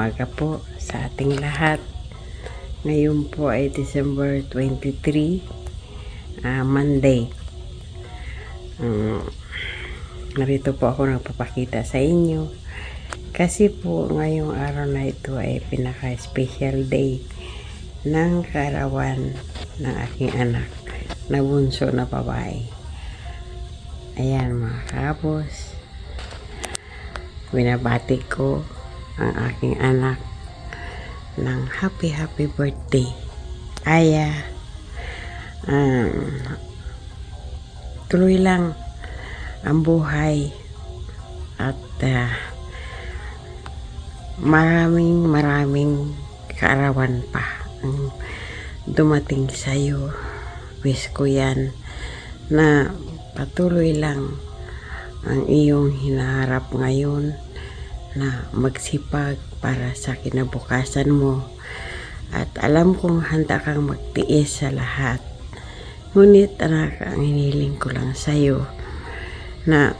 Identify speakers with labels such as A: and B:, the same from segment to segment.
A: umaga po sa ating lahat. Ngayon po ay December 23, Monday. Narito po ako nagpapakita sa inyo kasi po ngayong araw na ito ay pinaka-special day ng kaarawan ng aking anak na bunso na babae. Ayan mga kabos, binabati ko ang aking anak ng happy birthday. Aya, tuloy lang ang buhay at maraming kaarawan pa ang dumating sa'yo. Wish ko yan na patuloy lang ang iyong hinaharap ngayon, na magsipag para sa kinabukasan mo, at alam kong handa kang magtiis sa lahat. Ngunit anak, ang hiniling ko lang sa'yo na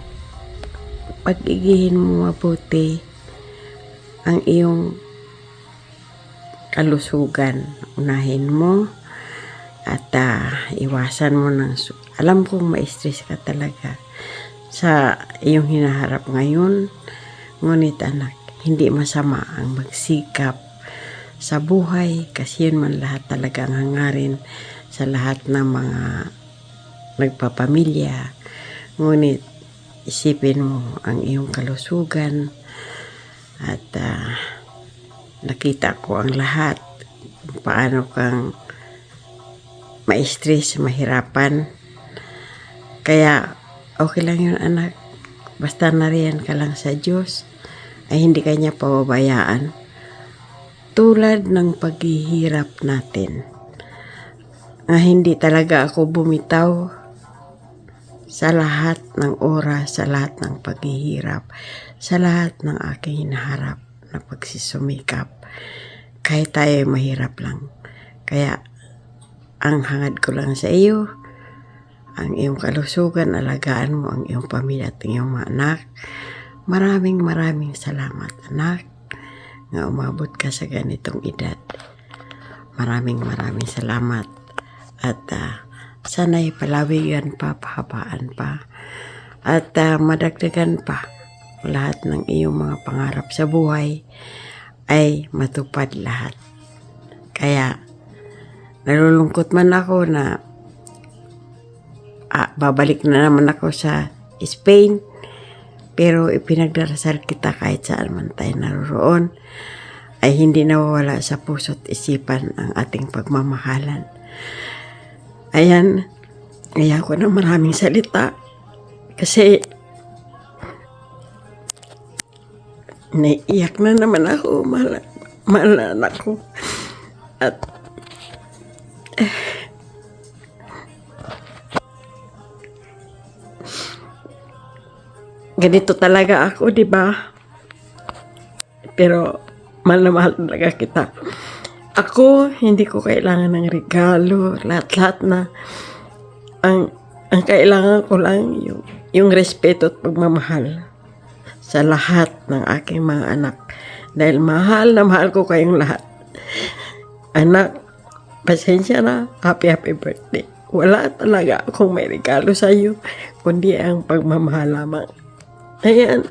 A: pag-igihin mo mabuti ang iyong kalusugan. Unahin mo at iwasan mo ng alam kong ma-stress ka talaga sa iyong hinaharap ngayon. Ngunit anak, hindi masama ang magsikap sa buhay, kasi yun man lahat talaga ang hangarin sa lahat ng mga nagpapamilya. Ngunit isipin mo ang iyong kalusugan at nakita ko ang lahat, paano kang ma-stress, mahirapan. Kaya okay lang yun anak, basta nariyan ka lang sa Diyos, ay hindi kanya pababayaan. Tulad ng paghihirap natin, hindi talaga ako bumitaw sa lahat ng oras, sa lahat ng paghihirap, sa lahat ng aking hinaharap na pagsusumikap, kahit tayo mahirap lang. Kaya ang hangad ko lang sa iyo, ang iyong kalusugan, alagaan mo ang iyong pamilya at iyong mga anak. Maraming salamat anak, nga umabot ka sa ganitong edad. Maraming salamat. At sana'y palawigan pa, pahabaan pa, at madagdagan pa lahat ng iyong mga pangarap sa buhay ay matupad lahat. Kaya nalulungkot man ako na babalik na naman ako sa Spain, pero ipinagdarasal kita kahit saan man tayo naroroon, ay hindi nawawala sa puso't isipan ang ating pagmamahalan. Ayan, ayaw ko na maraming salita kasi naiiyak na naman ako, mahal na anak ko. At ganito talaga ako, di ba? Pero mahal na mahal talaga kita. Ako, hindi ko kailangan ng regalo, lahat na. Ang kailangan ko lang yung respeto at pagmamahal sa lahat ng aking mga anak. Dahil mahal na mahal ko kayong lahat. Anak, pasensya na, happy birthday. Wala talaga akong may regalo sa iyo, kundi ang pagmamahal lamang. Ayan,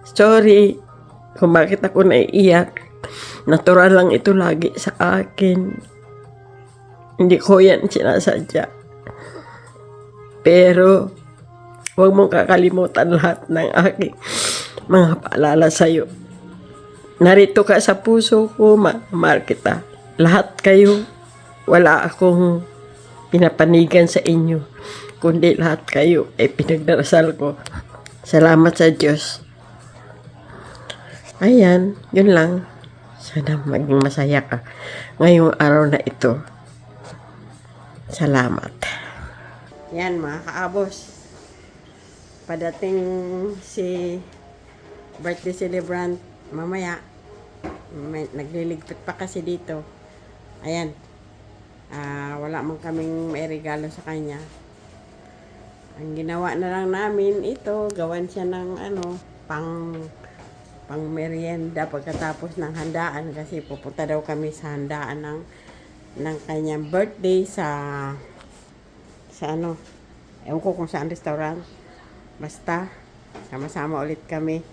A: sorry kung bakit ako naiiyak. Natural lang ito lagi sa akin. Hindi ko yan sinasadya. Pero huwag mong kakalimutan lahat ng aking mga paalala sa'yo. Narito ka sa puso ko, mahal kita. Lahat kayo, wala akong pinapanigan sa inyo, kundi lahat kayo ay pinagdarasal ko. Salamat sa Diyos. Ayan, yun lang. Sana maging masaya ka ngayong araw na ito. Salamat. Yan mga kaabos, padating si birthday celebrant mamaya. Nagliligpit pa kasi dito. Ayan, wala man kaming may regalo sa kanya. Ang ginawa na lang namin ito, gawan siya ng pang pang merienda pagkatapos ng handaan kasi pupunta daw kami sa handaan ng kanyang birthday sa ano, ewan ko kung saan restaurant. Basta, sama-sama ulit kami.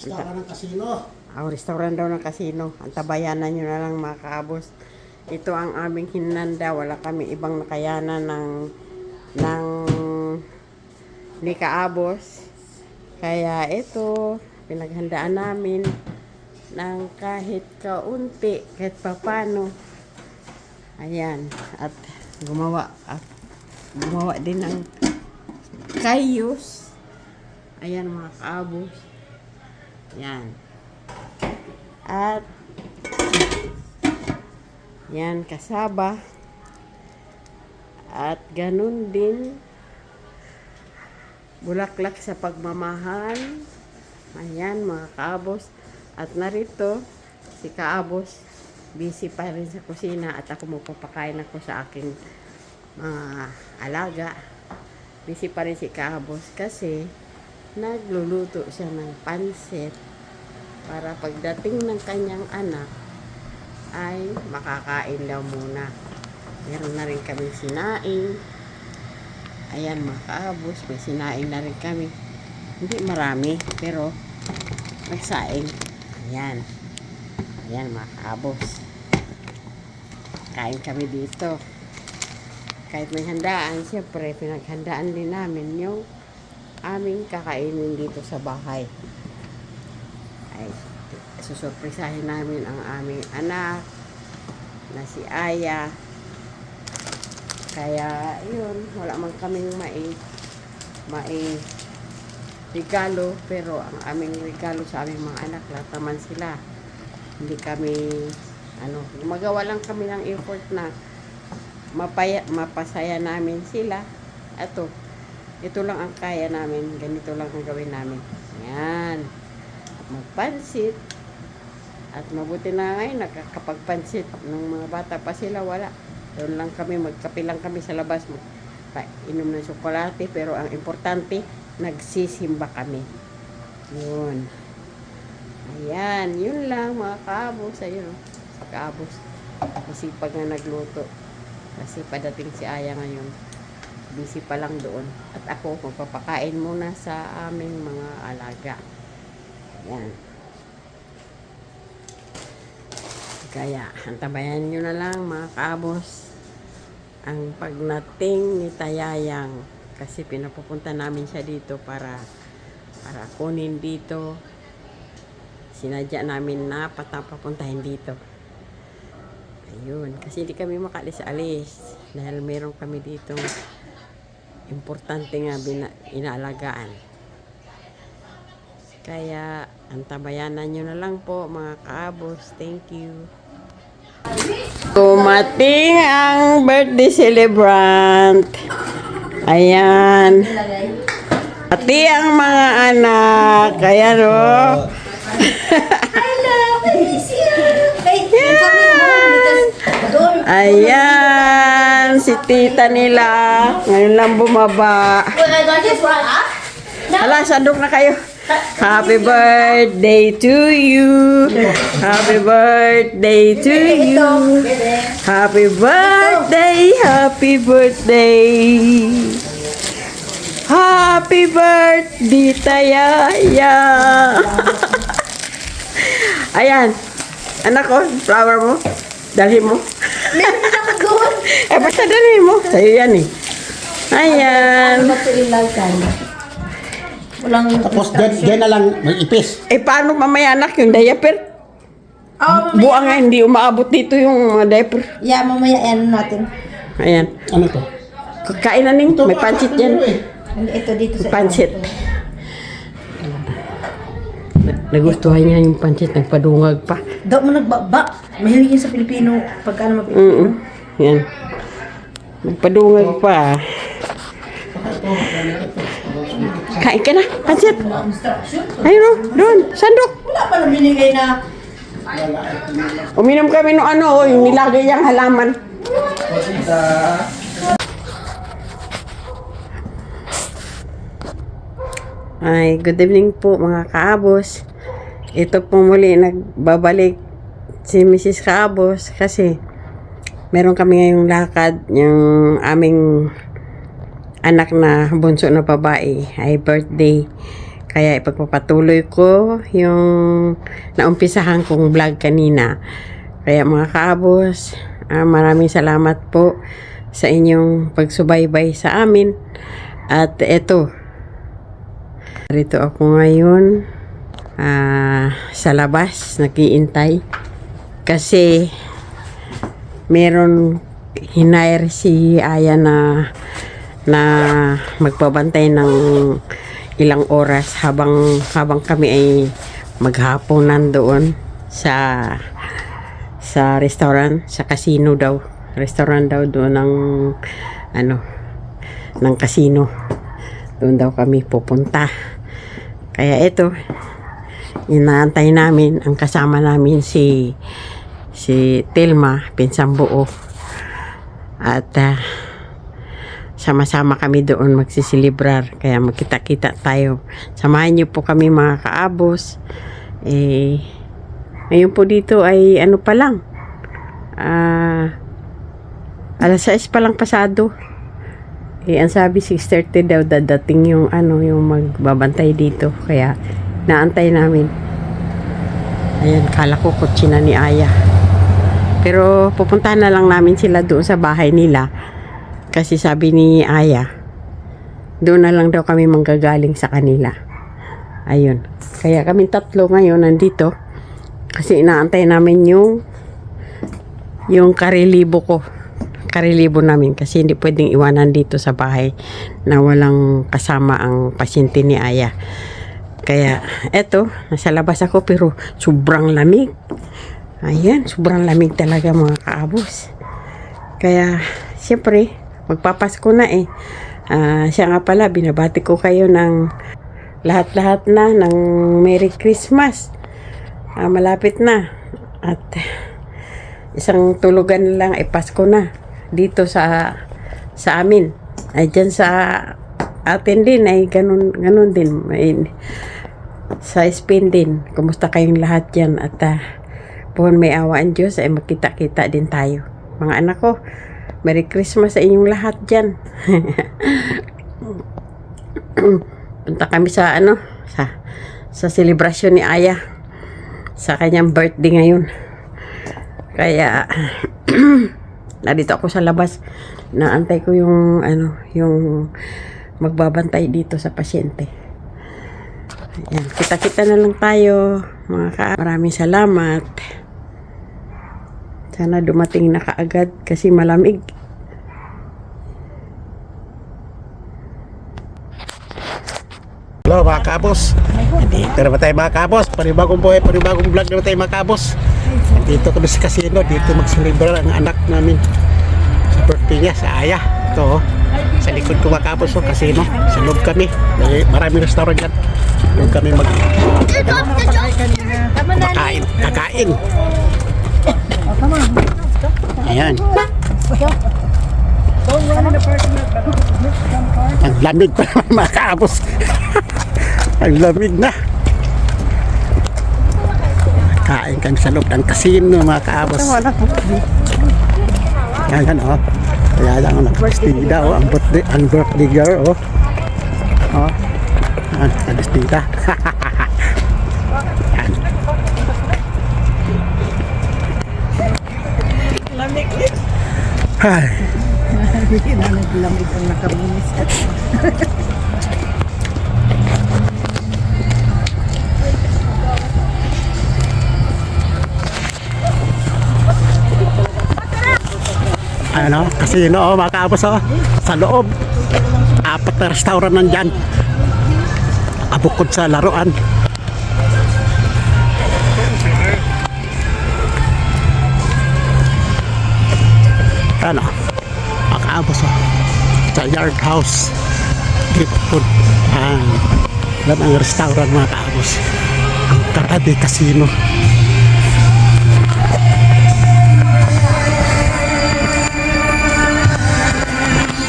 B: Restaurant ng kasino.
A: Restaurant daw ng kasino. Antabayanan nyo na lang mga kaabos. Ito ang aming hinanda. Wala kami ibang nakayanan ng ni kaabos. Kaya ito, pinaghandaan namin ng kahit kaunti, kahit papano. Ayan. At gumawa din ng kayos. Ayan mga kaabos. Yan. At yan kasaba. At ganun din bulaklak sa pagmamahal. Ayan mga kaabos. At narito si kaabos busy pa rin sa kusina at ako magpapakain ako sa aking mga alaga. Busy pa rin si kaabos kasi nagluluto siya ng pansit para pagdating ng kanyang anak ay makakain daw muna. Meron na rin kaming sinaing. Ayan mga kaabos, may sinaing na rin kami. Hindi marami, pero may saing. Ayan. Ayan mga kaabos. Kain kami dito. Kahit may handaan, siyempre pinaghandaan din namin yung aming kakainin dito sa bahay. Ay, susurprisahin namin ang aming anak na si Aya. Kaya, yun, wala man kaming regalo, pero ang aming regalo sa aming mga anak, lahat naman sila. Hindi kami, gumagawa lang kami ng effort na mapasaya namin sila. Ito lang ang kaya namin, ganito lang ang gawin namin. Ayan. Magpansit. At mabuti na ngayon, nakakapagpansit. Nung mga bata pa sila, wala. Doon lang kami, magkape lang kami sa labas. Inom ng tsokolate, pero ang importante, nagsisimba kami. Yun. Ayan, yun lang mga kaabos. Ayun, sa kaabos. Masipag na nagluto. Kasi padating si Aya ngayon. Busy pa lang doon. At ako, magpapakain muna sa aming mga alaga. Ayan. Kaya, antabayan nyo na lang mga kaabos ang pagnating ni Tayayang. Kasi pinapupunta namin siya dito para kunin dito. Sinadya namin na papuntahin dito. Ayun. Kasi hindi kami makalis-alis. Dahil meron kami ditong importante nga inaalagaan. Kaya, antabayanan nyo na lang po mga kaabos. Thank you. Dumating ang birthday celebrant. Ayan. Pati ang mga anak. Ayan o. Ayan. Si tita nila. Ngayon lang bumaba. Hala, sandok na kayo. Happy birthday to you. Happy birthday to you. Happy birthday, happy birthday. Happy birthday, Tayaya. Ayan. Anak ko, flower mo. Dalhin mo. Basta dalhin mo. Sa'yo yan eh. Ayan.
B: Tapos dyan na lang mag-ipis.
A: Paano mamaya anak yung diaper? Buang nga, hindi umaabot dito yung mga diaper.
C: Yeah, mamaya yan natin.
A: Ayan.
B: Ano to?
A: Kain na ning, may pansit yan.
C: Ito dito sa
A: Pansit. Nagustuhan niya yung pansit, nagpadungag pa.
C: Daw mo nagbaba. Mahilig yun sa Pilipino. Pagkano mapilipino.
A: Yan. Nagpadungag pa. Kain ka na, pansit. Ayun o, doon, sandok.
C: Wala pa na binigay na.
A: Uminom kami ng yung nilagay niyang halaman. Ay, good evening po mga kaabos. ito po muli nagbabalik si Mrs. Kaabos kasi meron kami ngayong lakad. Yung aming anak na bunso na babae ay birthday. Kaya ipagpapatuloy ko yung naumpisahan kong vlog kanina. Kaya mga Kaabos, maraming salamat po sa inyong pagsubaybay sa amin. At eto, rito ako ngayon sa labas, nagiintay. Kasi meron hinire si Aya na magpabantay ng ilang oras habang kami ay maghapon nandoon sa restaurant, sa casino daw. Restaurant daw doon ng casino. Doon daw kami pupunta. Kaya ito, inaantay namin, ang kasama namin si Telma, pinsang buo. At sama-sama kami doon magsisilibrar. Kaya magkita-kita tayo. Samahan niyo po kami mga Kaabos. Ngayon po dito ay ano pa lang. Alas 6 pa lang pasado. Ang sabi 6:30 daw dadating yung magbabantay dito. Kaya naantay namin. Ayan, kala ko kotse na ni Aya. Pero pupuntahan na lang namin sila doon sa bahay nila. Kasi sabi ni Aya, doon na lang daw kami manggagaling sa kanila. Ayun. Kaya kami tatlo ngayon nandito. Kasi inaantay namin yung karilibo namin. Kasi hindi pwedeng iwanan dito sa bahay na walang kasama ang pasyente ni Aya. Kaya eto, nasa labas ako pero sobrang lamig. Ayan, sobrang lamig talaga mga Kaabos. Kaya siyempre, magpapasko na eh. Siya nga pala, binabati ko kayo ng lahat-lahat na ng Merry Christmas. Malapit na. At isang tulugan lang ay Pasko na. Dito sa amin. Ay dyan sa atin din ay ganun din. Sa Spain din. Kumusta kayong lahat dyan? At puhon may awaan Diyos ay magkita-kita din tayo. Mga anak ko, Merry Christmas sa inyong lahat dyan. Punta kami sa sa selebrasyon ni Aya sa kanyang birthday ngayon. Kaya narito ako sa labas. Naantay ko yung magbabantay dito sa pasyente. Ayan, kita-kita na lang tayo mga maraming salamat. Sana dumating na kaagad kasi malamig.
B: Hello mga Kaabos. Dito naman tayo mga Kaabos. Panibagong buhay, panibagong vlog naman tayo mga Kaabos. Dito kami sa casino. Dito magsilibrar ang anak namin sa birthday niya, sa Aya. Ito sa likod ko mga Kaabos, casino. Sa loob kami. Maraming restaurant dyan. Doon kami kakain. Ayan. Ang lamig pa naman mga Kaabos. Ang lamig na. Kain kami sa loob ng casino mga Kaabos. Yan o. Kaya lang nag-vestida o. Ang birthday girl o. Nag-vestida.
C: Lamig.
B: Ay.
C: Lamig ang nakamunis.
B: Ano, casino mga Kaabos o. Sa loob. 4 na restaurant nandyan. Abukod sa laruan. Ano, mga Kaabos o. Sa Yard House. Dito po. Yan ang restaurant mga Kaabos. Ang katabi casino.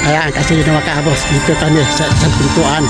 B: Ayan, kasi yun mga Kaabos, dito kami sa pintuan.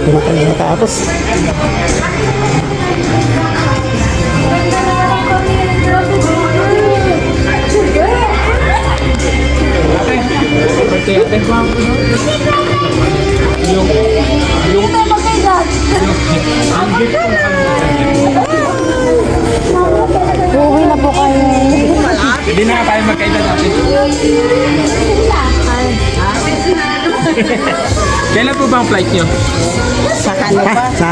B: Dito na tayo matapos.
A: Uuwi na po kayo.
D: Hindi na tayo magkailan natin. Kailan po ba ang flight nyo?
A: Sa kano pa?
B: Sa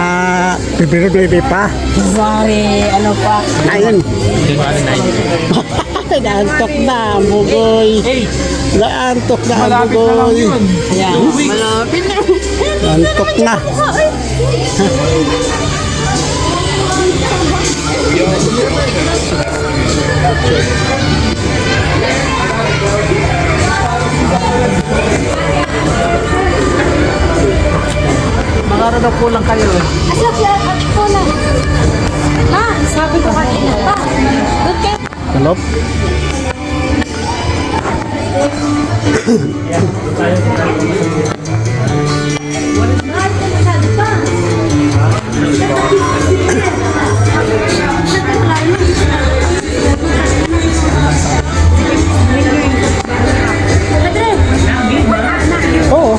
B: Pebrero 9 pa.
A: Sorry, ano pa?
B: Ayun.
D: January 9.
B: Naantok na ang bugoy.
D: Hey,
B: Naantok na ang
D: malapit na lang
B: bugoy.
D: yun.
A: Ayan,
D: 2 weeks.
A: malapit na.
B: Naantok na.
D: Mga na po lang kayo.
C: Sabi ko kanina.
B: Kalop. Oo.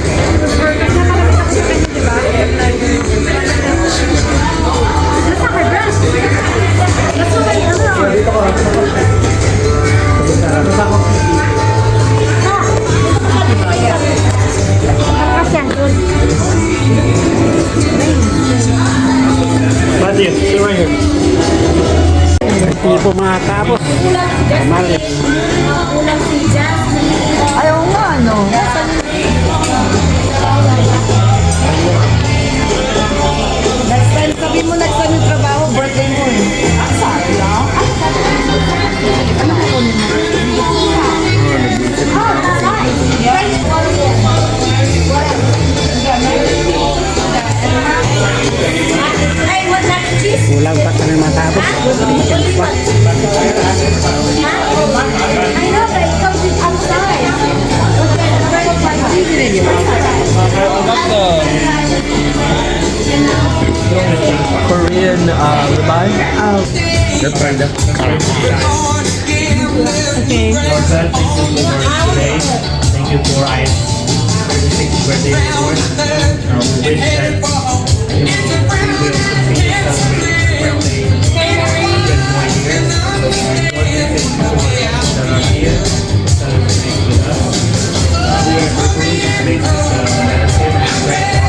B: Hindi po makatapos. Malis.
C: Ayaw nga, ano? Next time, sabi mo next time yung trabaho, birthday mo eh. Sorry, no? Ano ko kunin mo?
B: Kulang pa kami matapos.
D: Korean ribeye.
E: Good friend.
C: Okay.
E: Thank you for our 36th birthday reward. We wish that you will continue to celebrate your birthday 100 more years. God bless you that are here celebrating with us. We are hoping to make this narrative spread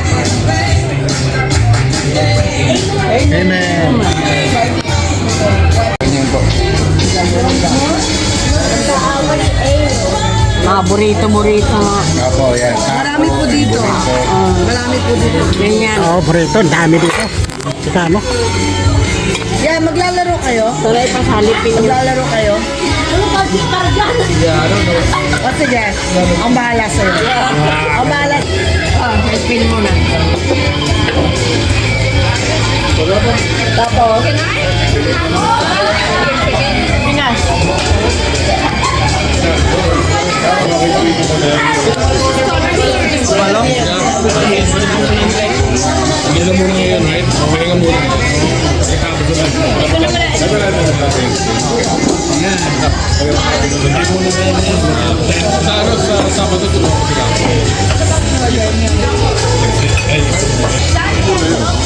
E: Amen.
A: Mga burrito.
E: Opo, yan.
C: Marami po dito. Marami po dito.
A: Ganyan.
B: Oo, burrito. Ang dami dito. Saka ano?
C: Yeah, maglalaro kayo?
A: Tuloy pa sa halipin nyo.
C: Maglalaro kayo? O sige, ang bahala sa'yo. Ang bahala.
A: Halipin mo na.
C: Tapos,
D: Hindi na muna ngayon, right? Okay ka muna. Sa Sabado tulungan ko sila.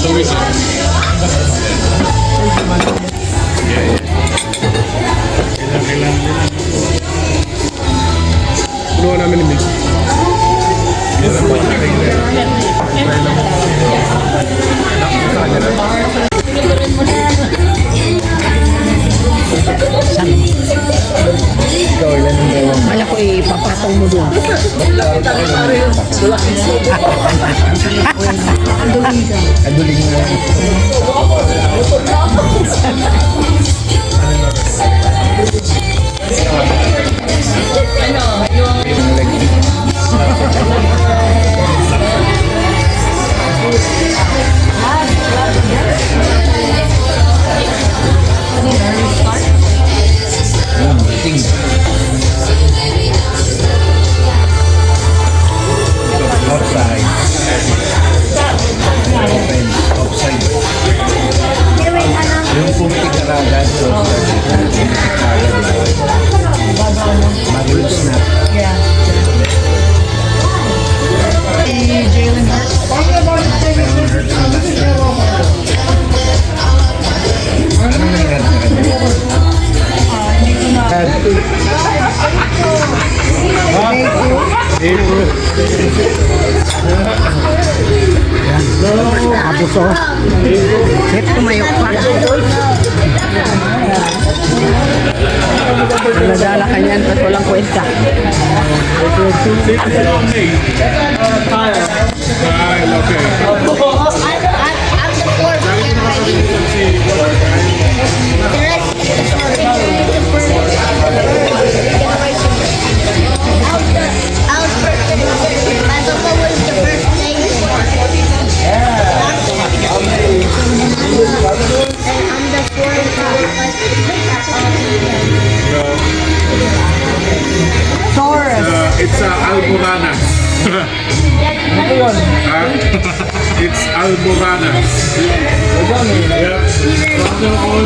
D: So we said, tulungan namin ni Miss.
A: Wala ko ipapatong mo doon.
E: Aduling na. Outside.
B: oh.
C: Tumayo pa. Nadala ka niyan, ba't walang kwenta?
D: Kyle, okay. It's Alboranas. It's Alboranas. Yeah. From now on,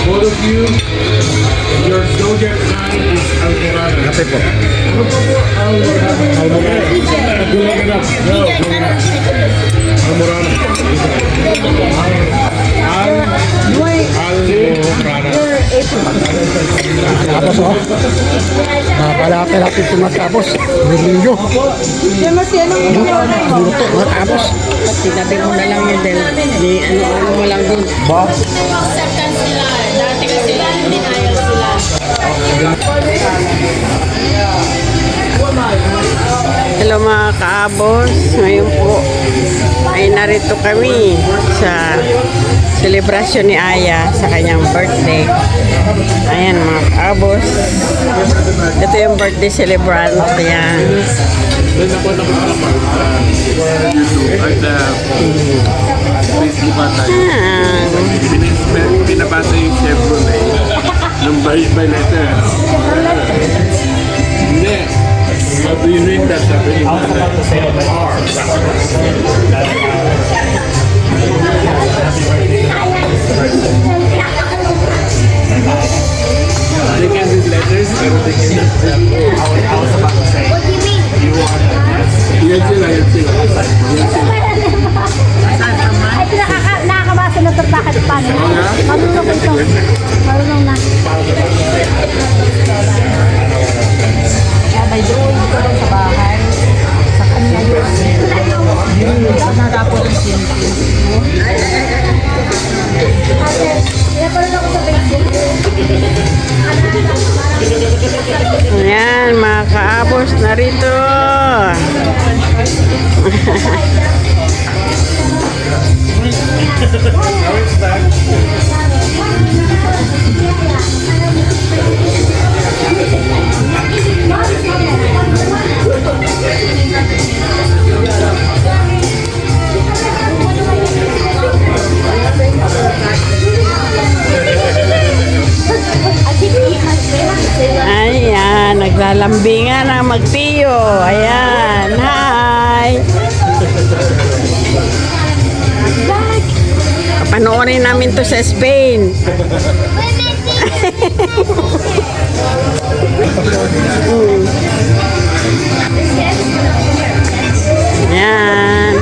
D: both of you, your zodiac sign is Alboranas.
B: Kape po.
D: Alboranas. Go look it up. Go look it up. Alboranas. Alboranas.
B: Tapos oh. Nakalapit ito mga kabos. Linggo. Luto mga kabos.
C: Sinabi mo na lang yun dahil ano mo lang dun.
B: Ba?
F: Acceptance sila. Dati kasi denial sila.
A: Hello mga kaabos, ngayon po ay narito kami sa selebrasyon ni Aya sa kanyang birthday. Ayan mga kaabos, ito yung birthday celebrant. Ayan.
D: Pinabasa yung Chevrolet ng by letter. Hindi. How do you read that? Sabi niya. They can read letters, pero they can
F: What do you mean?
D: yan sila.
F: Ay, nakakabasa na ito bakit paano? Marunong ko ito. Marunong na. Kaya may drawing ko lang sa bahay. Sa kanya yun.
C: Natapos ang sinipin.
F: Kaya parang ako sa Facebook.
A: Ayan mga kaabos, narito. Ayan, naglalambingan na magtiyo. Ayan, hi! Panoorin namin to sa Spain. Ayan.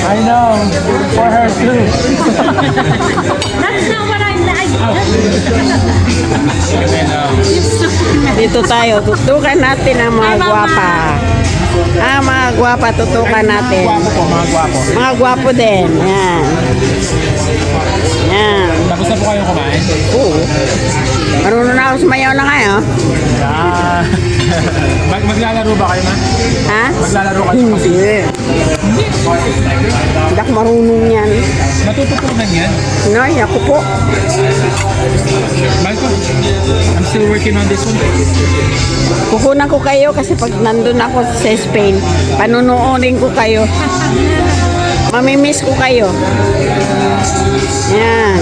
B: I know. For her too.
F: That's not what I'm like.
A: Dito tayo, tutukan natin ang mga gwapa. Mga gwapa, tutukan natin.
B: Mga gwapo.
A: Mga gwapo din. Yan. Yan.
B: Tapos na po kayong kumain?
A: Oo. Marunong na ako sumayaw na kayo.
B: Maglalaro ba kayo ma?
A: Ha?
B: Maglalaro kayo?
A: Hindi. Hindi ako marunong yan.
B: Matututunan yan.
A: Noy, ako po.
B: Michael, I'm still working on this one.
A: Kukunan ko kayo kasi pag nandun ako sa Spain, panunuorin ko kayo. Mamimiss ko kayo. Yan.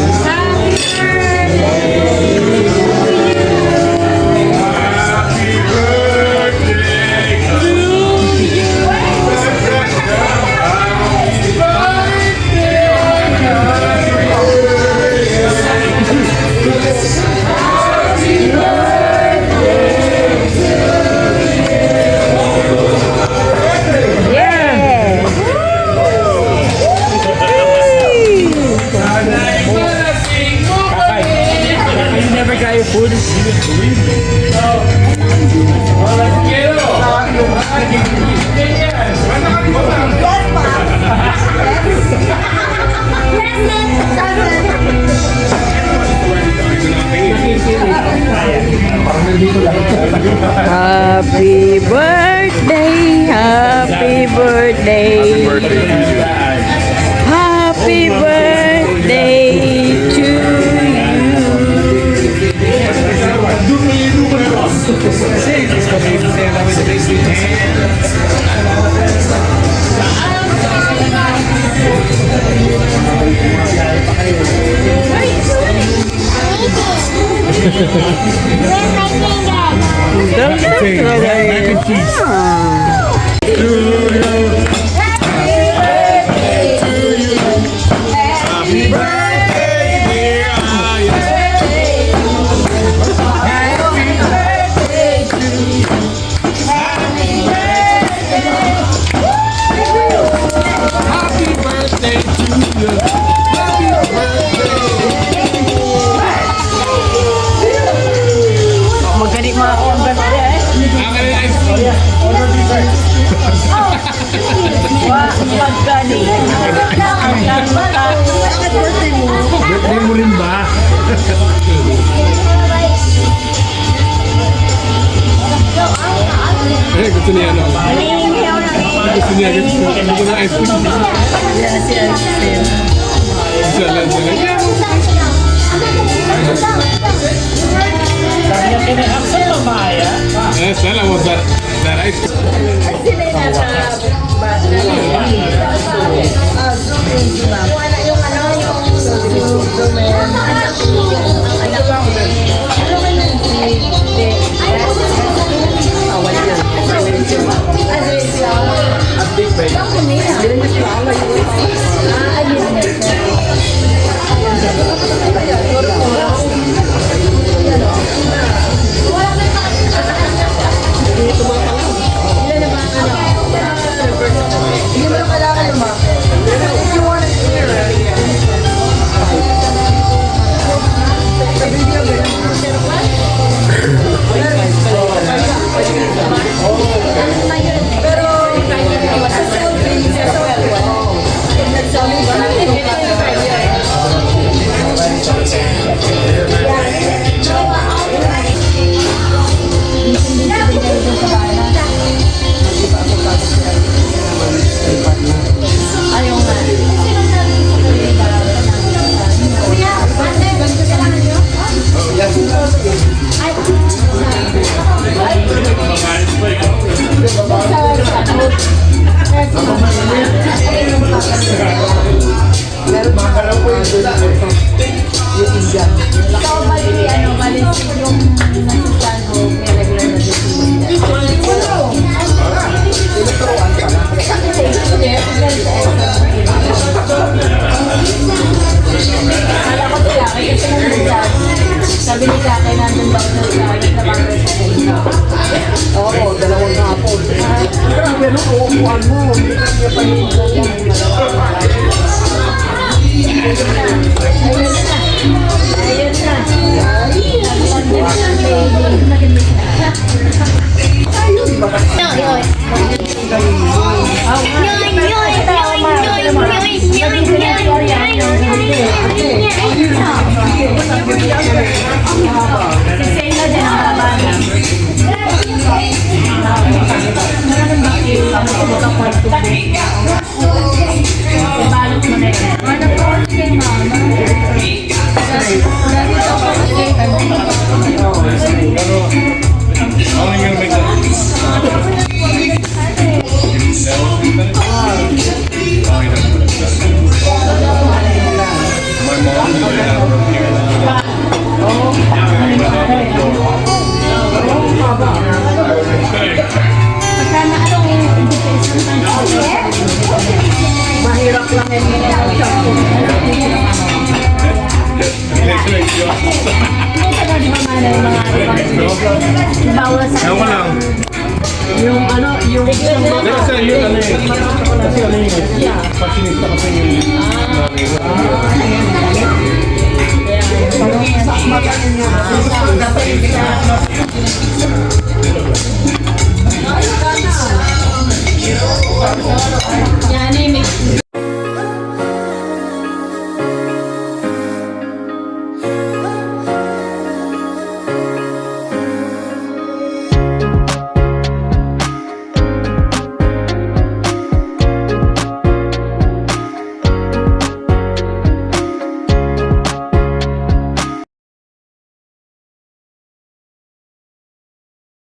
E: You never got your food? You didn't believe me.
A: Happy birthday, happy birthday, happy birthday to you.
E: Mac and cheese.
A: Magaling mga akong birthday. Magaling.
E: Birthday mo rin ba? Eh, gusto niya ano? Gusto niya, gusto na ice cream. Isa lang sila. Eh, Stella was that ice cream.
F: Sabi ni Kakay nandun daw na sa Bangladesh sa Kenya.
C: Oo, dalawang hapon. Grabe, ano ko, upuan mo. Hindi ka niya paninda yan.
F: Ayun na.
E: Only gonna make the
F: Bawal sa
D: Ewan ko lang.
C: Yung ano, yung
D: Kasi yun, ano eh. Kasi ano yun, passionista kasi yung